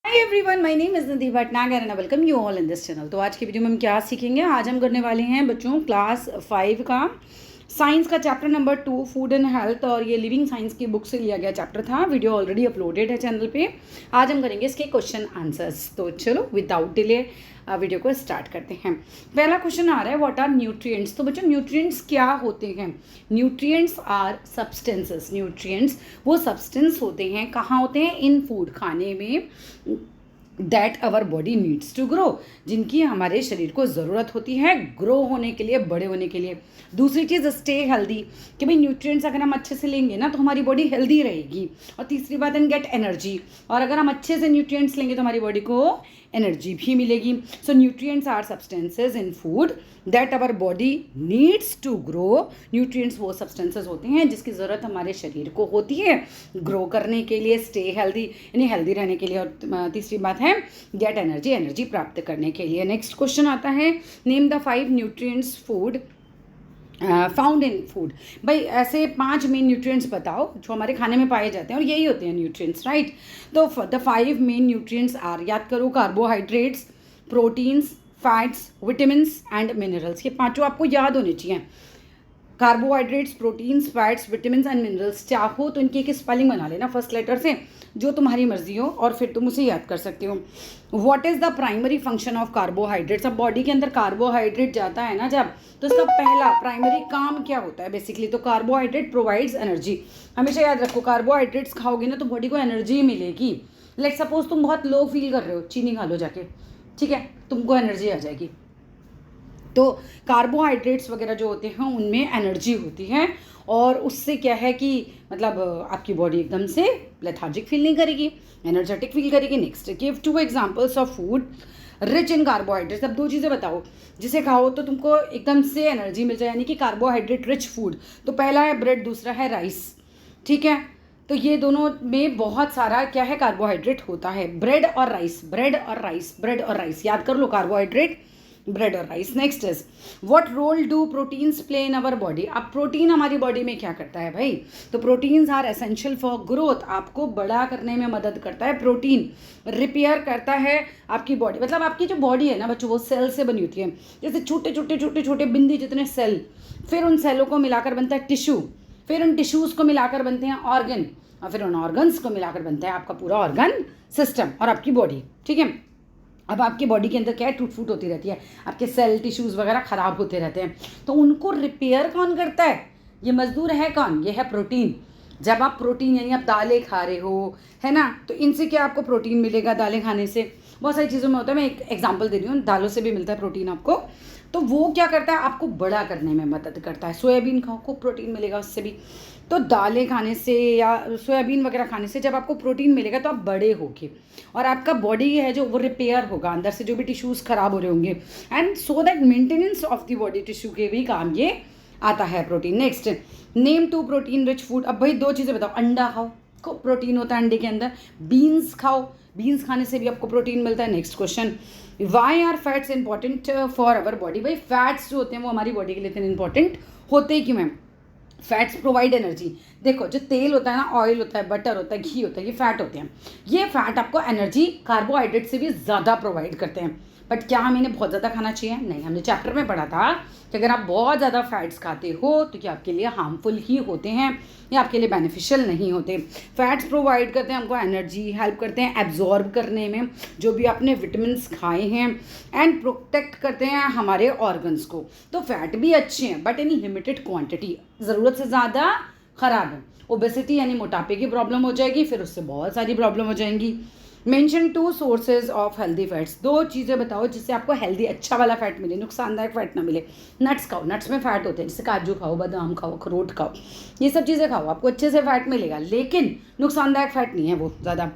Hi everyone, my name is Nidhi Bhatnagar and welcome you all in this channel. तो आज की video में हम क्या सीखेंगे? आज हम करने वाले हैं बच्चों क्लास 5 का साइंस का chapter number 2 food and health. और ये लिविंग साइंस की बुक से लिया गया चैप्टर था। वीडियो ऑलरेडी अपलोडेड है चैनल पे। आज हम करेंगे इसके क्वेश्चन आंसर्स। तो चलो विदाउट डिले वीडियो को स्टार्ट करते हैं। पहला क्वेश्चन आ रहा है, व्हाट आर न्यूट्रिएंट्स। तो बच्चों न्यूट्रिएंट्स क्या होते हैं? Nutrients are substances. न्यूट्रिएंट्स वो सब्सटेंस होते हैं, कहाँ होते हैं? इन फूड, खाने में, that our body needs to grow, जिनकी हमारे शरीर को ज़रूरत होती है ग्रो होने के लिए, बड़े होने के लिए। दूसरी चीज़ स्टे हेल्दी, कि भाई न्यूट्रिएंट्स अगर हम अच्छे से लेंगे ना तो हमारी बॉडी हेल्दी रहेगी। और तीसरी बात एंड गेट एनर्जी, और अगर हम अच्छे से न्यूट्रिएंट्स लेंगे तो हमारी बॉडी को एनर्जी भी मिलेगी। सो nutrients are substances in food that our body needs to grow. Nutrients वो सब्सटेंसेज होते हैं जिसकी ज़रूरत हमारे शरीर को होती है ग्रो करने के लिए, स्टे हेल्दी यानी हेल्दी रहने के लिए। और तीसरी बात है गेट एनर्जी, एनर्जी प्राप्त करने के लिए। नेक्स्ट क्वेश्चन आता है, name the 5 nutrients food found in food. भाई ऐसे 5 मेन न्यूट्रिएंट्स बताओ जो हमारे खाने में पाए जाते हैं, और यही होते हैं न्यूट्रिएंट्स, राइट। तो द 5 मेन न्यूट्रिएंट्स आर, याद करो, carbohydrates, proteins, fats, vitamins and minerals. ये पांचों आपको याद होने चाहिए। Carbohydrates, proteins, fats, vitamins and minerals. चाहो तो इनकी एक स्पेलिंग बना लेना फर्स्ट लेटर से, जो तुम्हारी मर्जी हो, और फिर तुम उसे याद कर सकते हो। What is the primary function of carbohydrates. अब बॉडी के अंदर कार्बोहाइड्रेट जाता है ना जब, तो इसका पहला प्राइमरी काम क्या होता है बेसिकली? तो कार्बोहाइड्रेट प्रोवाइड्स एनर्जी। हमेशा याद रखो, कार्बोहाइड्रेट्स खाओगे ना तो बॉडी को एनर्जी मिलेगी। लेट सपोज तुम बहुत लो फील कर रहे हो, चीनी खा लो जाके, ठीक है, तुमको एनर्जी आ जाएगी। तो कार्बोहाइड्रेट्स वगैरह जो होते हैं उनमें एनर्जी होती है, और उससे क्या है कि मतलब आपकी बॉडी एकदम से लेथार्जिक फील नहीं करेगी, एनर्जेटिक फील करेगी। Next, give 2 examples of food rich in carbohydrates. अब 2 चीज़ें बताओ जिसे खाओ तो तुमको एकदम से एनर्जी मिल जाए, यानी कि कार्बोहाइड्रेट रिच फूड। तो पहला है ब्रेड, दूसरा है राइस, ठीक है। तो ये दोनों में बहुत सारा क्या है, कार्बोहाइड्रेट होता है। ब्रेड और राइस, ब्रेड और राइस, ब्रेड और राइस, याद कर लो, कार्बोहाइड्रेट, ब्रेड और rice. Next is, what role do proteins play in our body. अब प्रोटीन हमारी बॉडी में क्या करता है भाई? तो proteins are essential for growth, आपको बड़ा करने में मदद करता है। प्रोटीन रिपेयर करता है आपकी बॉडी, मतलब आपकी जो बॉडी है ना बच्चों, वो सेल से बनी होती है। जैसे छोटे छोटे छोटे छोटे बिंदी जितने सेल, फिर उन सेलों को मिलाकर बनता है टिश्यू, फिर उन टिश्यूज़ को मिलाकर बनते हैं ऑर्गन, और फिर उन ऑर्गन्स को मिलाकर बनता है आपका पूरा ऑर्गन सिस्टम और आपकी बॉडी, ठीक है। अब आपकी बॉडी के अंदर क्या है, टूट फूट होती रहती है, आपके सेल टिश्यूज़ वगैरह ख़राब होते रहते हैं, तो उनको रिपेयर कौन करता है? ये मजदूर है कौन? ये है प्रोटीन। जब आप प्रोटीन यानी आप दालें खा रहे हो, है ना, तो इनसे क्या आपको प्रोटीन मिलेगा? दालें खाने से बहुत सारी चीज़ों में होता है। मैं एक एग्जांपल दे रही हूँ, दालों से भी मिलता है प्रोटीन आपको। तो वो क्या करता है, आपको बड़ा करने में मदद करता है। सोयाबीन खाओ, खूब प्रोटीन मिलेगा उससे भी। तो दालें खाने से या सोयाबीन वगैरह खाने से जब आपको प्रोटीन मिलेगा तो आप बड़े होगे, और आपका बॉडी है जो वो रिपेयर होगा, अंदर से जो भी टिश्यूज़ ख़राब हो रहे होंगे, and so that maintenance of the body tissue के भी काम ये आता है protein. Next, name 2 protein rich food. अब भाई 2 चीज़ें बताओ। अंडा खाओ, को प्रोटीन होता है अंडे के अंदर। बीन्स खाओ, बीन्स खाने से भी आपको प्रोटीन मिलता है। Next question, why are fats important for our body. भाई फैट्स जो होते हैं वो हमारी बॉडी के लिए इतने इंपॉर्टेंट होते क्यों हैं? Fats provide energy. देखो, जो तेल होता है ना, ऑयल होता है, बटर होता है, घी होता है, ये फैट होते हैं। ये फैट आपको एनर्जी कार्बोहाइड्रेट से भी ज़्यादा प्रोवाइड करते हैं। बट क्या हमें इन्हें बहुत ज़्यादा खाना चाहिए? नहीं। हमने चैप्टर में पढ़ा था कि अगर आप बहुत ज़्यादा फैट्स खाते हो तो ये आपके लिए हार्मफुल ही होते हैं, ये आपके लिए बेनिफिशियल नहीं होते। फैट्स प्रोवाइड करते हैं हमको एनर्जी, हेल्प करते हैं एब्जॉर्ब करने में जो भी आपने विटामिन्स खाए हैं, एंड प्रोटेक्ट करते हैं हमारे ऑर्गन्स को। तो फैट भी अच्छे हैं बट इन लिमिटेड क्वांटिटी, ज़रूरत से ज़्यादा ख़राब है। ओबेसिटी यानी मोटापे की प्रॉब्लम हो जाएगी, फिर उससे बहुत सारी प्रॉब्लम हो जाएंगी। Mention 2 sources of healthy fats. 2 चीज़ें बताओ जिससे आपको हेल्दी अच्छा वाला फैट मिले, नुकसानदायक फैट ना मिले। नट्स खाओ, नट्स में फ़ैट होते हैं, जैसे काजू खाओ, बादाम खाओ, अखरोट खाओ, ये सब चीज़ें खाओ, आपको अच्छे से फैट मिलेगा, लेकिन नुकसानदायक फैट नहीं है वो, ज़्यादा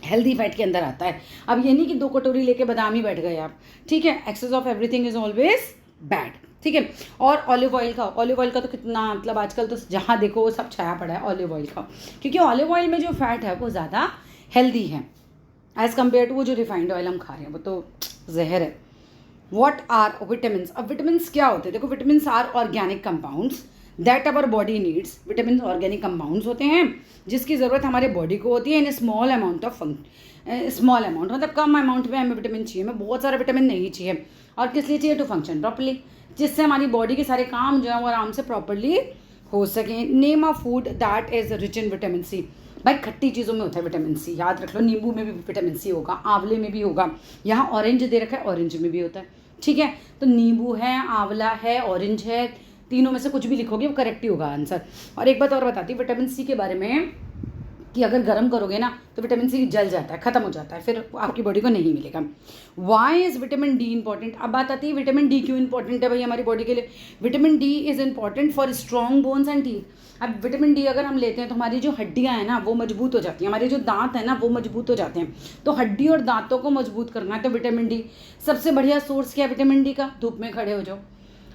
हेल्दी फैट के अंदर आता है। अब ये नहीं कि 2 कटोरी लेके बादाम ही बैठ गए आप, ठीक है। Excess of everything is always bad, ठीक है। और ऑलिव ऑयल खाओ। ऑलिव ऑयल का तो कितना, मतलब आजकल तो जहाँ देखो सब छाया पड़ा है, ऑलिव ऑयल खाओ, क्योंकि ऑलिव ऑयल में जो फैट है वो ज़्यादा हेल्दी है एज़ कम्पेयर टू वो जो रिफाइंड ऑयल हम खा रहे हैं, वो तो जहर है। What are vitamins. अब विटामिन्स क्या होते हैं? देखो, vitamins are organic compounds that our body needs. Vitamin organic compounds होते हैं जिसकी ज़रूरत हमारे बॉडी को होती है इन स्मॉल अमाउंट मतलब कम अमाउंट में हमें विटामिन चाहिए, हमें बहुत सारा विटामिन नहीं चाहिए। और किस लिए चाहिए? टू फंक्शन प्रॉपर्ली, जिससे हमारी बॉडी के सारे काम जो है वो आराम से प्रॉपर्ली हो सकें। Name a food that is rich in vitamin C. भाई खट्टी चीज़ों में होता है विटामिन सी, याद रख लो। नींबू में भी विटामिन सी होगा, आंवले में भी होगा, यहाँ ऑरेंज दे रखा है, ऑरेंज में भी होता है, ठीक है। तो नींबू है, आंवला है, ऑरेंज है, तीनों में से कुछ भी लिखोगे वो करेक्ट ही होगा आंसर। और एक बात और बताती हूँ विटामिन सी के बारे में कि अगर गर्म करोगे ना तो विटामिन सी जल जाता है, ख़त्म हो जाता है, फिर आपकी बॉडी को नहीं मिलेगा। Why is vitamin D important? अब बात आती है विटामिन डी क्यों इंपॉर्टेंट है भाई हमारी बॉडी के लिए। Vitamin D is important for strong bones and teeth. अब विटामिन डी अगर हम लेते हैं तो हमारी जो हड्डियाँ हैं ना वो मजबूत हो जाती हैं, हमारे जो दांत हैं ना वो मजबूत हो जाते हैं। तो हड्डी और दांतों को मजबूत करना है तो विटामिन डी सबसे बढ़िया सोर्स क्या है विटामिन डी का? धूप में खड़े हो जाओ,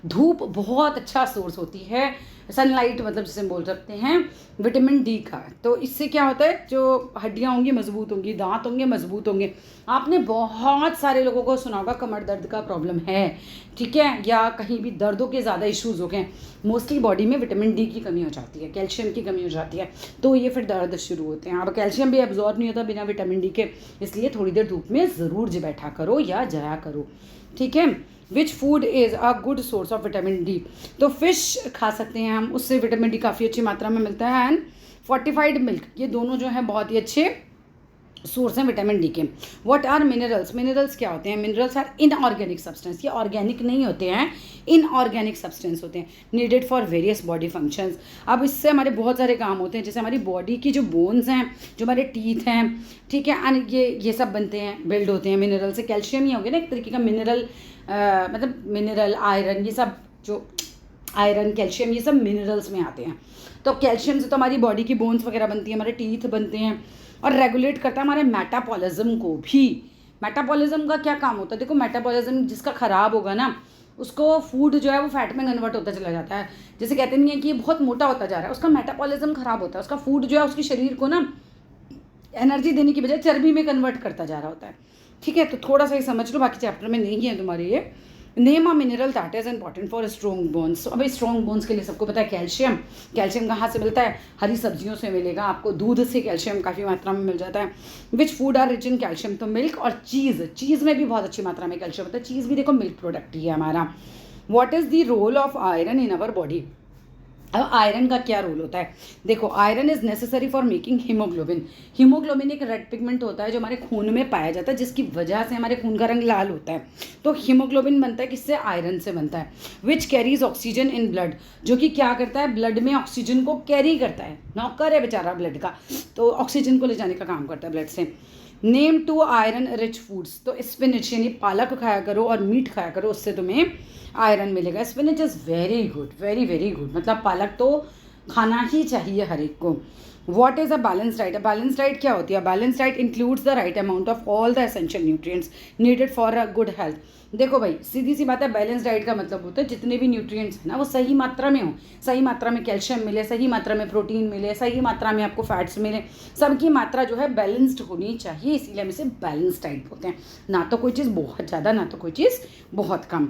धूप बहुत अच्छा सोर्स होती है, सनलाइट मतलब जिसे बोल सकते हैं विटामिन डी का। तो इससे क्या होता है, जो हड्डियाँ होंगी मजबूत होंगी, दांत होंगे मजबूत होंगे। आपने बहुत सारे लोगों को सुना होगा कमर दर्द का प्रॉब्लम है, ठीक है, या कहीं भी दर्दों के ज़्यादा इश्यूज़ हो गए, मोस्टली बॉडी में विटामिन डी की कमी हो जाती है, कैल्शियम की कमी हो जाती है, तो ये फिर दर्द शुरू होते हैं। अब कैल्शियम भी एब्जॉर्ब नहीं होता बिना विटामिन डी के, इसलिए थोड़ी देर धूप में ज़रूर बैठा करो या जाया करो, ठीक है। Which food is a good source of vitamin D? तो फिश खा सकते हैं हम, उससे विटामिन डी काफ़ी अच्छी मात्रा में मिलता है। एंड फोर्टिफाइड मिल्क, ये दोनों जो हैं बहुत ही अच्छे सोर्स हैं विटामिन डी के। What are minerals? मिनरल्स क्या होते हैं? मिनरल्स आर इनऑर्गेनिक सब्सटेंस, ये ऑर्गेनिक नहीं होते हैं, इनऑर्गेनिक सब्सटेंस होते हैं, needed for various body functions. अब इससे हमारे बहुत सारे काम होते हैं, जैसे हमारी बॉडी की जो बोन्स हैं, जो हमारे टीथ हैं, ठीक है, एंड ये सब बनते हैं, बिल्ड होते हैं मिनरल से। कैल्शियम ही हो गया ना एक तरीके का मिनरल, मतलब मिनरल, आयरन, ये सब जो आयरन, कैल्शियम, ये सब मिनरल्स में आते हैं। तो कैल्शियम से तो हमारी बॉडी की बोन्स वगैरह बनती है, हमारे टीथ बनते हैं, और रेगुलेट करता है हमारे मेटाबॉलिज्म को भी। मेटाबॉलिज्म का क्या काम होता है? देखो मेटाबॉलिज्म जिसका ख़राब होगा ना उसको फूड जो है वो फैट में कन्वर्ट होता चला जाता है। जैसे कहते नहीं है कि ये बहुत मोटा होता जा रहा है, उसका मेटाबॉलिज्म ख़राब होता है, उसका फूड जो है उसके शरीर को ना एनर्जी देने की बजाय चर्बी में कन्वर्ट करता जा रहा होता है, ठीक है। तो थोड़ा सा ही समझ लो, बाकी चैप्टर में नहीं है तुम्हारे ये। Name a mineral that is important for strong bones. अब स्ट्रॉन्ग बोन्स के लिए सबको पता है कैल्शियम। कैल्शियम कहाँ से मिलता है? हरी सब्जियों से मिलेगा आपको, दूध से कैल्शियम काफ़ी मात्रा में मिल जाता है। Which food are rich in calcium? तो मिल्क और चीज़, चीज़ में भी बहुत अच्छी मात्रा में कैल्शियम होता है, चीज़ भी देखो मिल्क प्रोडक्ट ही है हमारा। What is the role of iron in our body? अब आयरन का क्या रोल होता है? देखो iron is necessary for making haemoglobin. Haemoglobin एक रेड पिगमेंट होता है जो हमारे खून में पाया जाता है, जिसकी वजह से हमारे खून का रंग लाल होता है। तो हीमोग्लोबिन बनता है किससे? आयरन से बनता है। Which carries oxygen in blood? जो कि क्या करता है? ब्लड में ऑक्सीजन को कैरी करता है, नौकर है बेचारा ब्लड का, तो ऑक्सीजन को ले जाने का काम करता है ब्लड से। Name two iron rich foods? तो स्पिनच यानी पालक खाया करो और मीट खाया करो, उससे तुम्हें आयरन मिलेगा। Spinach is very good, very very good, मतलब पालक तो खाना ही चाहिए हर एक को। What is a balance diet? A balance diet क्या होती है? Balance diet includes the right amount of all the essential nutrients needed for a good health. देखो भाई सीधी सी बात है, बैलेंस डाइट का मतलब होता है जितने भी न्यूट्रिएंट्स हैं ना वो सही मात्रा में हो, सही मात्रा में कैल्शियम मिले, सही मात्रा में प्रोटीन मिले, सही मात्रा में आपको फैट्स मिले, सबकी मात्रा जो है बैलेंस्ड होनी चाहिए, इसीलिए हम इसे बैलेंस डाइट बोलते हैं। ना तो कोई चीज़ बहुत ज़्यादा, ना तो कोई चीज़ बहुत कम।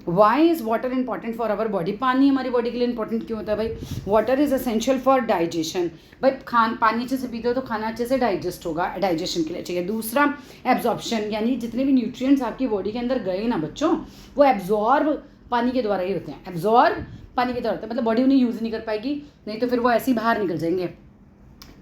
Why is water important for our body? पानी हमारी बॉडी के लिए इंपॉर्टेंट क्यों होता है भाई? Water is essential for digestion. भाई पानी अच्छे से पीते हो तो खाना अच्छे से डाइजेस्ट होगा, डाइजेशन के लिए चाहिए। दूसरा एब्जॉर्प्शन, यानी जितने भी न्यूट्रिएंट्स आपकी बॉडी के अंदर गए ना बच्चों, वो एब्जॉर्ब पानी के द्वारा ही होते हैं, एब्जॉर्ब पानी के द्वारा होते हैं, मतलब बॉडी उन्हें यूज़ नहीं कर पाएगी, नहीं तो फिर वो ऐसे ही बाहर निकल जाएंगे।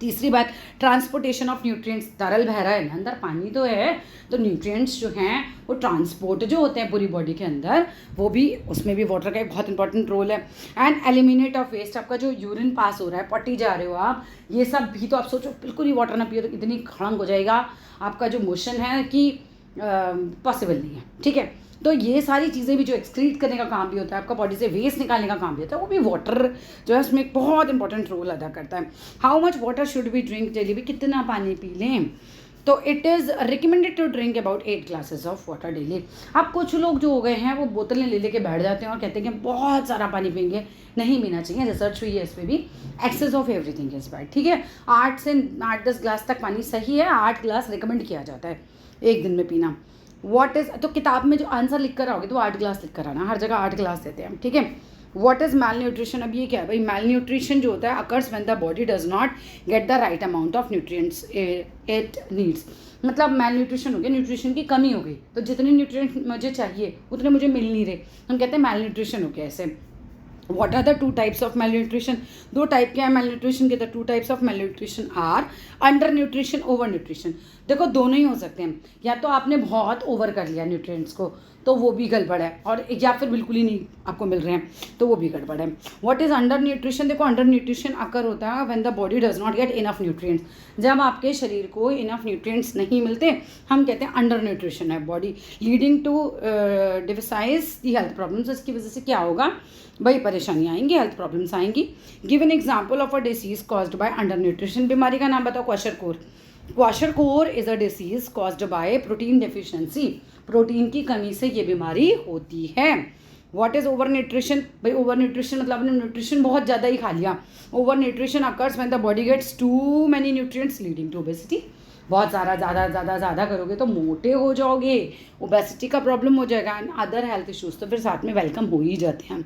तीसरी बात, ट्रांसपोर्टेशन ऑफ न्यूट्रिएंट्स, तरल बह रहा है ना अंदर, पानी तो है, तो न्यूट्रिएंट्स जो हैं वो ट्रांसपोर्ट जो होते हैं पूरी बॉडी के अंदर, वो भी, उसमें भी वाटर का एक बहुत इंपॉर्टेंट रोल है। एंड एलिमिनेट ऑफ वेस्ट, आपका जो यूरिन पास हो रहा है, पट्टी जा रहे हो आप, ये सब भी तो आप सोचो बिल्कुल ही वाटर ना पियो तो इतनी खड़ंग हो जाएगा आपका जो मोशन है कि पॉसिबल नहीं है, ठीक है। तो ये सारी चीज़ें भी जो एक्सक्रीट करने का काम भी होता है, आपका बॉडी से वेस्ट निकालने का काम भी होता है, वो भी वाटर जो है उसमें एक बहुत इंपॉर्टेंट रोल अदा करता है। How much water should we drink daily? भी कितना पानी पी लें? तो it is recommended to drink about 8 glasses of water daily. अब कुछ लोग जो हो गए हैं वो बोतलें ले लेके बैठ जाते हैं और कहते हैं कि बहुत सारा पानी पीएंगे, नहीं पीना चाहिए, रिसर्च हुई है इस पर भी, excess of everything is bad, ठीक है। 8 से 8-10 ग्लास तक पानी सही है, 8 ग्लास रिकमेंड किया जाता है एक दिन में पीना। व्हाट इज़, तो किताब में जो आंसर लिख कर आओगे तो 8 ग्लास लिख कर आना, हर जगह 8 ग्लास देते हैं, ठीक है। What is malnutrition? अब ये क्या है भाई, मैल न्यूट्रिशन जो होता है occurs when the body does not get the right amount of nutrients it needs. मतलब मैल न्यूट्रिशन हो गया, न्यूट्रिशन की कमी हो गई, तो जितने न्यूट्रिएंट मुझे चाहिए उतने मुझे मिल नहीं रहे, हम कहते हैं मैल न्यूट्रिशन हो गया ऐसे। What are the two types of malnutrition? दो टाइप के हैं malnutrition के। The two types of malnutrition are undernutrition, overnutrition। देखो दोनों ही हो सकते हैं, या तो आपने बहुत ओवर कर लिया न्यूट्रिएंट्स को तो वो भी गड़बड़ है, और या फिर बिल्कुल ही नहीं आपको मिल रहे हैं तो वो भी गड़बड़ है। What is under nutrition? देखो अंडर न्यूट्रिशन अकर होता है when the body does not get enough nutrients. जब आपके शरीर को इनफ न्यूट्रिएंट्स नहीं मिलते हम कहते हैं अंडर न्यूट्रिशन है body, leading to deficiencies the health problems. इसकी वजह से क्या होगा भाई, परेशानियाँ आएंगी, हेल्थ प्रॉब्लम्स आएंगी। Give an example of a disease caused by under nutrition. बीमारी का नाम बताओ। Kwashiorkor. Kwashiorkor is a disease caused by protein deficiency. Protein की कमी से ये बीमारी होती है। What is over nutrition? भाई ओवर न्यूट्रिशन मतलब आपने न्यूट्रिशन बहुत ज़्यादा ही खा लिया। Over nutrition occurs when the body gets too many nutrients leading to obesity. बहुत ज़्यादा करोगे तो मोटे हो जाओगे, ओबेसिटी का प्रॉब्लम हो जाएगा, एंड अदर हेल्थ इश्यूज तो फिर साथ में वेलकम हो ही जाते हैं।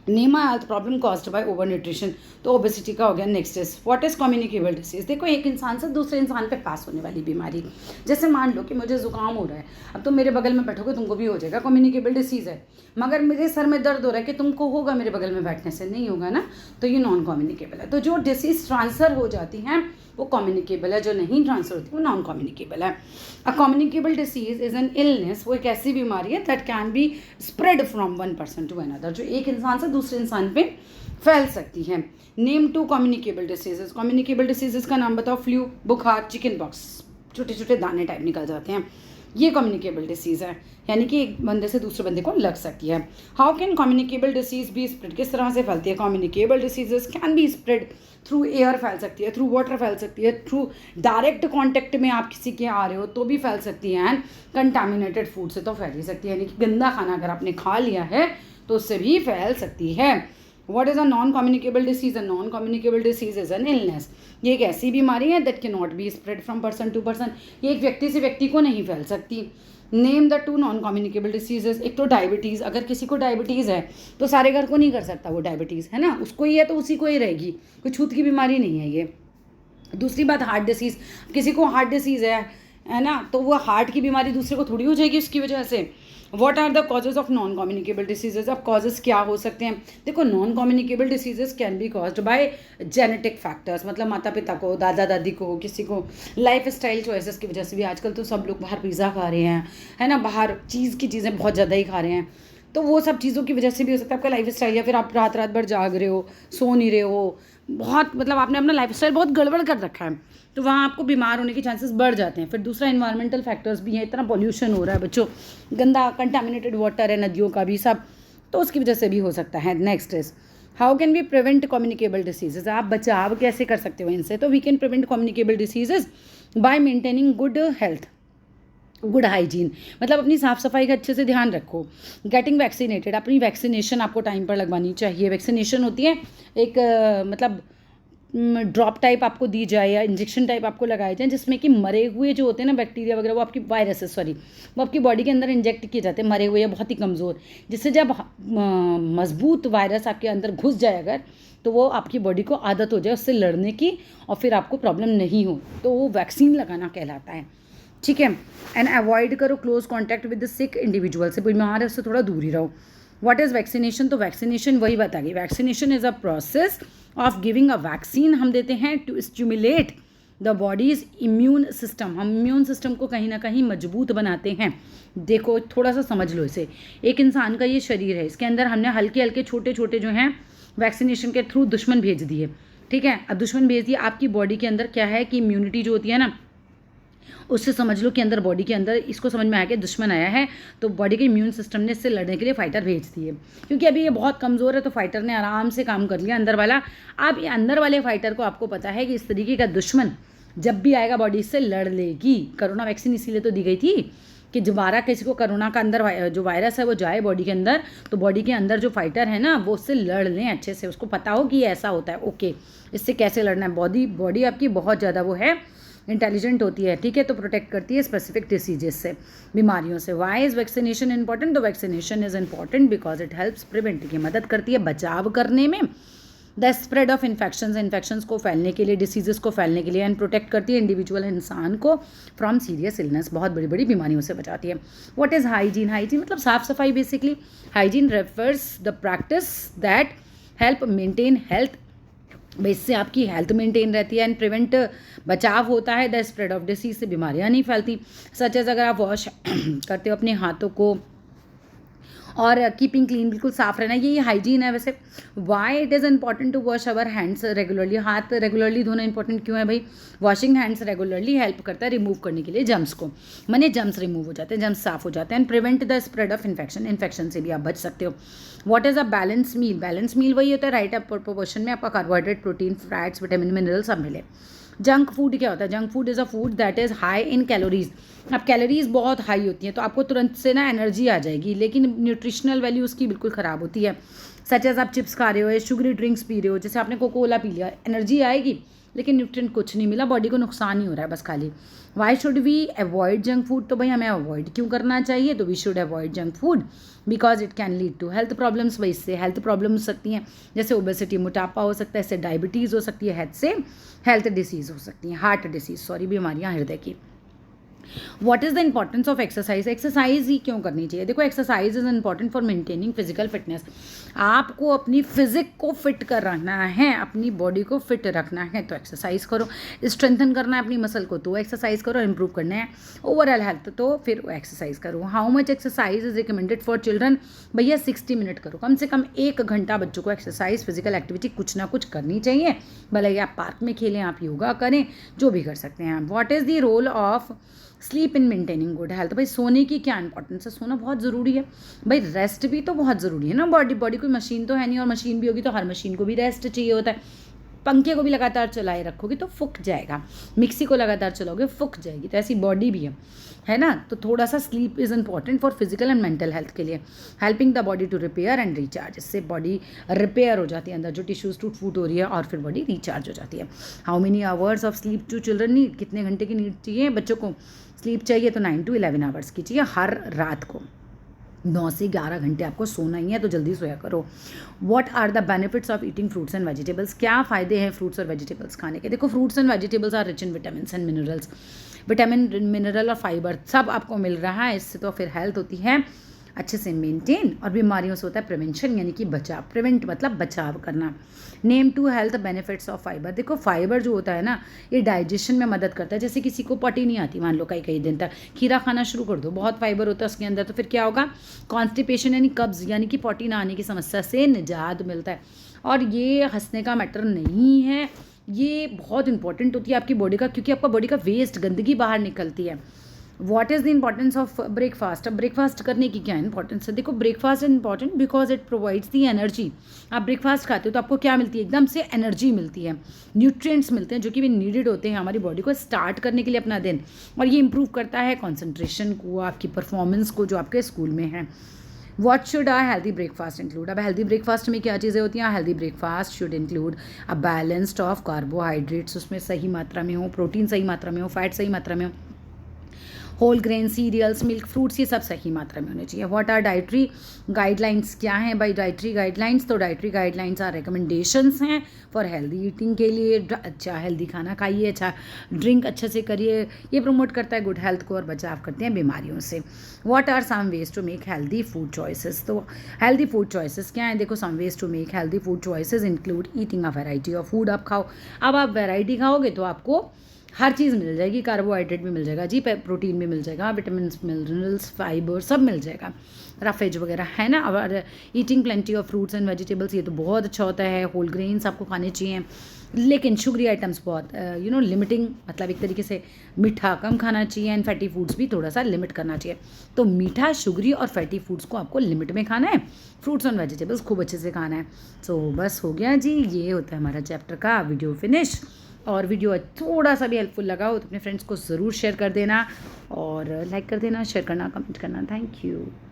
Name a health problem caused by over nutrition, तो ओबेसिटी का हो गया। Next is what is communicable disease? देखो एक इंसान से दूसरे इंसान पे पास होने वाली बीमारी। जैसे मान लो कि मुझे जुकाम हो रहा है, अब तुम मेरे बगल में बैठोगे तुमको भी हो जाएगा, कम्युनिकेबल डिसीज़ है। मगर मेरे सर में दर्द हो रहा है कि तुमको होगा मेरे बगल में बैठने से, नहीं होगा ना, तो ये नॉन कम्युनिकेबल है। तो जो डिसीज़ ट्रांसफ़र हो जाती हैं वो कम्युनिकेबल है, जो नहीं ट्रांसफर होती वो नॉन कम्युनिकेबल है। A communicable disease is an illness, वो एक ऐसी बीमारी है that can be spread from one person to another, जो एक इंसान से दूसरे इंसान पे फैल सकती है। Name two communicable diseases. Communicable diseases का नाम बताओ। फ्लू, बुखार, चिकन पॉक्स, छोटे छोटे दाने टाइप निकल जाते हैं, ये कम्युनिकेबल डिसीज़ है, यानी कि एक बंदे से दूसरे बंदे को लग सकती है। How can communicable disease be spread? किस तरह से फैलती है? Communicable diseases can be spread through air, फैल सकती है, थ्रू वाटर फैल सकती है, थ्रू डायरेक्ट कॉन्टेक्ट में आप किसी के आ रहे हो तो भी फैल सकती है, एंड कंटामिनेटेड फूड से तो फैल ही सकती है, यानी कि गंदा खाना अगर आपने खा लिया है तो उससे भी फैल सकती है। What is a non-communicable disease? A non-communicable disease is an illness। ये एक ऐसी बीमारी है that cannot be spread from person to person। ये एक व्यक्ति से व्यक्ति को नहीं फैल सकती। Name the two non communicable diseases. एक तो डायबिटीज़, अगर किसी को डायबिटीज़ है तो सारे घर को नहीं कर सकता वो डायबिटीज़, है ना, उसको ही है तो उसी को ही रहेगी, कोई छूत की बीमारी नहीं है ये। दूसरी बात हार्ट डिसीज़, किसी को हार्ट डिसीज़ है ना, तो वो हार्ट की बीमारी दूसरे को थोड़ी हो जाएगी उसकी वजह से। What are the causes of non communicable diseases? अब कॉजेज क्या हो सकते हैं? देखो non communicable diseases can be caused by genetic factors, मतलब माता पिता को, दादा दादी को, किसी को लाइफ स्टाइल चॉइसेस की वजह से भी। आजकल तो सब लोग बाहर पिज़्ज़ा खा रहे हैं, है ना, बाहर चीज़ें बहुत ज़्यादा ही खा रहे हैं, तो वो सब चीज़ों की वजह से भी हो सकता है आपका लाइफ स्टाइल, या फिर आप रात भर जाग रहे हो, सो नहीं रहे हो, बहुत मतलब आपने अपना लाइफ स्टाइल बहुत गड़बड़ कर रखा है, तो वहाँ आपको बीमार होने के चांसेस बढ़ जाते हैं। फिर दूसरा इन्वायरमेंटल फैक्टर्स भी हैं, इतना पॉल्यूशन हो रहा है बच्चों, गंदा कंटामिनेटेड वाटर है नदियों का भी सब, तो उसकी वजह से भी हो सकता है। Next is how can we prevent communicable diseases? आप बचाव कैसे कर सकते हो इनसे? तो we can prevent communicable diseases by maintaining good health, good hygiene, मतलब अपनी साफ़ सफाई का अच्छे से ध्यान रखो। गेटिंग वैक्सीनेटेड, अपनी वैक्सीनेशन आपको टाइम पर लगवानी चाहिए। वैक्सीनेशन होती है एक मतलब ड्रॉप टाइप आपको दी जाए या इंजेक्शन टाइप आपको लगाए जाए, जिसमें कि मरे हुए जो होते हैं ना बैक्टीरिया वगैरह, वो आपकी वायरसेस वो आपकी बॉडी के अंदर इंजेक्ट किए जाते हैं, मरे हुए या बहुत ही कमज़ोर, जिससे जब मजबूत वायरस आपके अंदर घुस जाए अगर, तो वो आपकी बॉडी को आदत हो जाए उससे लड़ने की और फिर आपको प्रॉब्लम नहीं हो, तो वो वैक्सीन लगाना कहलाता है। ठीक है। एंड अवॉइड करो close contact with the sick individual, से बीमार है उससे थोड़ा दूर ही रहो। What is vaccination? तो वैक्सीनेशन वही बता गई, vaccination is a process of giving a vaccine, हम देते हैं to stimulate the body's immune system, हम इम्यून सिस्टम को कहीं ना कहीं मजबूत बनाते हैं। देखो थोड़ा सा समझ लो इसे, एक इंसान का ये शरीर है, इसके अंदर हमने हल्के हल्के छोटे छोटे जो हैं वैक्सीनेशन के थ्रू दुश्मन भेज दिए, ठीक है, अब दुश्मन भेज दिए, आपकी बॉडी के अंदर क्या है कि इम्यूनिटी जो होती है ना, उससे समझ लो कि अंदर बॉडी के अंदर इसको समझ में आया कि दुश्मन आया है, तो बॉडी के इम्यून सिस्टम ने इससे लड़ने के लिए फाइटर भेज दिए, क्योंकि अभी ये बहुत कमज़ोर है, तो फाइटर ने आराम से काम कर लिया अंदर वाला। अब ये अंदर वाले फाइटर को आपको पता है कि इस तरीके का दुश्मन जब भी आएगा बॉडी से लड़ लेगी। कोरोना वैक्सीन इसीलिए तो दी गई थी कि दोबारा किसी को कोरोना का अंदर जो वायरस है वो जाए बॉडी के अंदर, तो बॉडी के अंदर जो फाइटर है ना वो उससे लड़ लें अच्छे से, उसको पता हो कि ये ऐसा होता है, ओके इससे कैसे लड़ना है। बॉडी आपकी बहुत ज़्यादा वो है इंटेलिजेंट होती है, ठीक है, तो प्रोटेक्ट करती है स्पेसिफिक डिसीजेस से, बीमारियों से। Why is vaccination important? तो vaccination is important because it helps prevent, की मदद करती है बचाव करने में, द स्प्रेड ऑफ इन्फेक्शंस को फैलने के लिए, डिसीजेस को फैलने के लिए, एंड प्रोटेक्ट करती है इंडिविजुअल इंसान को फ्रॉम सीरियस इलनेस, बहुत बड़ी बड़ी बीमारियों से बचाती है। What is hygiene? हाइजीन मतलब साफ सफाई basically. Hygiene refers the practice that help maintain health, इससे आपकी हेल्थ मेंटेन रहती है, एंड प्रिवेंट, बचाव होता है द स्प्रेड ऑफ डिसीज, से बीमारियां नहीं फैलती। सच एज अगर आप वॉश करते हो अपने हाथों को और कीपिंग क्लीन, बिल्कुल साफ रहना, ये हाइजीन है। वैसे why it is important to wash our hands regularly? हाथ रेगुलरली धोना इंपॉर्टेंट क्यों है भाई? वॉशिंग हैंड्स रेगुलरली हेल्प करता है रिमूव करने के लिए जम्स को, माने जम्स रिमूव हो जाते हैं, जम्स साफ हो जाते हैं, and prevent the spread of infection से भी आप बच सकते हो। What is a balance meal? Balance meal वही होता है राइट अप प्रोपोर्शन में आपका carbohydrate, protein, fats, vitamin, mineral सब मिले। जंक फूड क्या होता है? Junk food is a food that is high in calories. अब कैलोरीज बहुत हाई होती हैं तो आपको तुरंत से ना एनर्जी आ जाएगी, लेकिन न्यूट्रिशनल वैल्यू उसकी बिल्कुल ख़राब होती है। सच एज आप चिप्स खा रहे हो या शुगरी ड्रिंक्स पी रहे हो, जैसे आपने कोको कोला पी लिया, एनर्जी आएगी लेकिन न्यूट्रिएंट कुछ नहीं मिला, बॉडी को नुकसान ही हो रहा है बस खाली। Why should we avoid junk food? तो भाई हमें अवॉइड क्यों करना चाहिए? तो we should avoid junk food because it can lead to health problems. भाई इससे हेल्थ प्रॉब्लम हो सकती हैं, जैसे ओबेसिटी, मोटापा हो सकता है, इससे डायबिटीज़ हो सकती है, हेल्थ से हेल्थ डिसीज़ हो सकती हैं, हार्ट डिसीज़, सॉरी, बीमारियाँ हृदय की। What is the importance of exercise? Exercise ही क्यों करनी चाहिए? देखो exercise is important for maintaining physical fitness. आपको अपनी फिजिक को फिट कर रखना है, अपनी बॉडी को फिट रखना है तो एक्सरसाइज करो। स्ट्रेंथन करना है अपनी मसल को तो एक्सरसाइज करो, इंप्रूव करना है ओवरऑल हेल्थ तो फिर एक्सरसाइज करो। How much exercise is recommended for children? भैया 60 मिनट करो, कम से कम 1 घंटा बच्चों को एक्सरसाइज, फिजिकल एक्टिविटी कुछ ना कुछ करनी चाहिए, भले ही आप पार्क में खेलें, आप योगा करें, जो भी कर सकते हैं। What is the role of sleep in maintaining good health? भाई सोने की क्या इंपॉर्टेंस है? सोना बहुत ज़रूरी है भाई, रेस्ट भी तो बहुत ज़रूरी है ना। बॉडी कोई मशीन तो है नहीं, और मशीन भी होगी तो हर मशीन को भी रेस्ट चाहिए होता है। पंखे को भी लगातार चलाए रखोगे तो फूक जाएगा, मिक्सी को लगातार चलाओगे फूक जाएगी, तो ऐसी बॉडी भी है ना। तो थोड़ा सा sleep is important for physical and mental health के लिए, helping the body to repair and recharge. इससे बॉडी रिपेयर हो जाती है, अंदर जो टिश्यूज टूट फूट हो रही है, और फिर बॉडी रिचार्ज हो जाती है। How many hours of sleep to children need? कितने घंटे की नीड चाहिए बच्चों को? स्लीप चाहिए तो 9 to 11 आवर्स की चाहिए हर रात को, 9 से 11 घंटे आपको सोना ही है, तो जल्दी सोया करो। What are the benefits of eating fruits and vegetables? क्या फ़ायदे हैं फ्रूट्स और वेजिटेबल्स खाने के? देखो fruits and vegetables are rich in vitamin and minerals, vitamin, mineral और फाइबर सब आपको मिल रहा है, इससे तो फिर हेल्थ होती है अच्छे से मेंटेन, और बीमारियों से होता है प्रिवेंशन, यानी कि बचाव। प्रिवेंट मतलब बचाव करना। Name 2 health benefits of fibre. देखो फाइबर जो होता है ना, ये डाइजेशन में मदद करता है। जैसे किसी को पटी नहीं आती, मान लो कई दिन तक, खीरा खाना शुरू कर दो, बहुत फाइबर होता है उसके अंदर, तो फिर क्या होगा? कॉन्स्टिपेशन यानी कब्ज, यानी कि पटी ना आने की समस्या से निजात मिलता है। और ये हंसने का मैटर नहीं है, ये बहुत इंपॉर्टेंट होती है आपकी बॉडी का, क्योंकि आपका बॉडी का वेस्ट, गंदगी बाहर निकलती है। What is the importance of breakfast? अब ब्रेकफास्ट करने की क्या इंपॉर्टेंस है? देखो breakfast is important because it provides the energy. आप ब्रेकफास्ट खाते हो तो आपको क्या मिलती है? एकदम से एनर्जी मिलती है, न्यूट्रिएंट्स मिलते हैं जो कि भी नीडेड होते हैं हमारी बॉडी को स्टार्ट करने के लिए अपना दिन, और ये इंप्रूव करता है कॉन्सेंट्रेशन को, आपकी परफॉर्मेंस को जो आपके स्कूल में है। What should a healthy breakfast include? अब हेल्दी ब्रेकफास्ट में क्या चीज़ें होती हैं? Healthy breakfast should include a balanced of carbohydrates, उसमें सही मात्रा में हो, प्रोटीन सही मात्रा में हो, फैट सही मात्रा में हो, whole grain, cereals, milk, fruits, ये सब सही मात्रा में होने चाहिए। What are dietary guidelines? क्या हैं भाई डाइटरी गाइडलाइंस? तो डाइटरी गाइडलाइंस आर रिकमेंडेशंस हैं फॉर हेल्दी ईटिंग के लिए। अच्छा हेल्दी खाना खाइए, अच्छा ड्रिंक अच्छे से करिए, ये प्रमोट करता है गुड हेल्थ को और बचाव करते हैं बीमारियों से। What are some ways to make healthy food choices? तो हेल्दी फूड चॉइसेस क्या हैं? देखो some ways to make healthy food choices include eating a variety of food. आप खाओ, अब आप वैरायटी खाओगे तो आपको हर चीज़ मिल जाएगी, कार्बोहाइड्रेट भी मिल जाएगा जी, प्रोटीन भी मिल जाएगा, विटामिन, मिनरल्स, फाइबर सब मिल जाएगा, रफेज वगैरह है ना। और eating plenty of fruits and vegetables, ये तो बहुत अच्छा होता है। होल ग्रेन्स आपको खाने चाहिए, लेकिन शुगरी आइटम्स बहुत लिमिटिंग, मतलब एक तरीके से मीठा कम खाना चाहिए, एंड फैटी फूड्स भी थोड़ा सा लिमिट करना चाहिए। तो मीठा, शुगरी और फैटी फूड्स को आपको लिमिट में खाना है, फ्रूट्स एंड वेजिटेबल्स खूब अच्छे से खाना है। सो बस हो गया जी, ये होता है हमारा चैप्टर का वीडियो फिनिश। और वीडियो थोड़ा सा भी हेल्पफुल लगा हो तो अपने फ्रेंड्स को ज़रूर शेयर कर देना, और लाइक कर देना, शेयर करना, कमेंट करना। Thank you.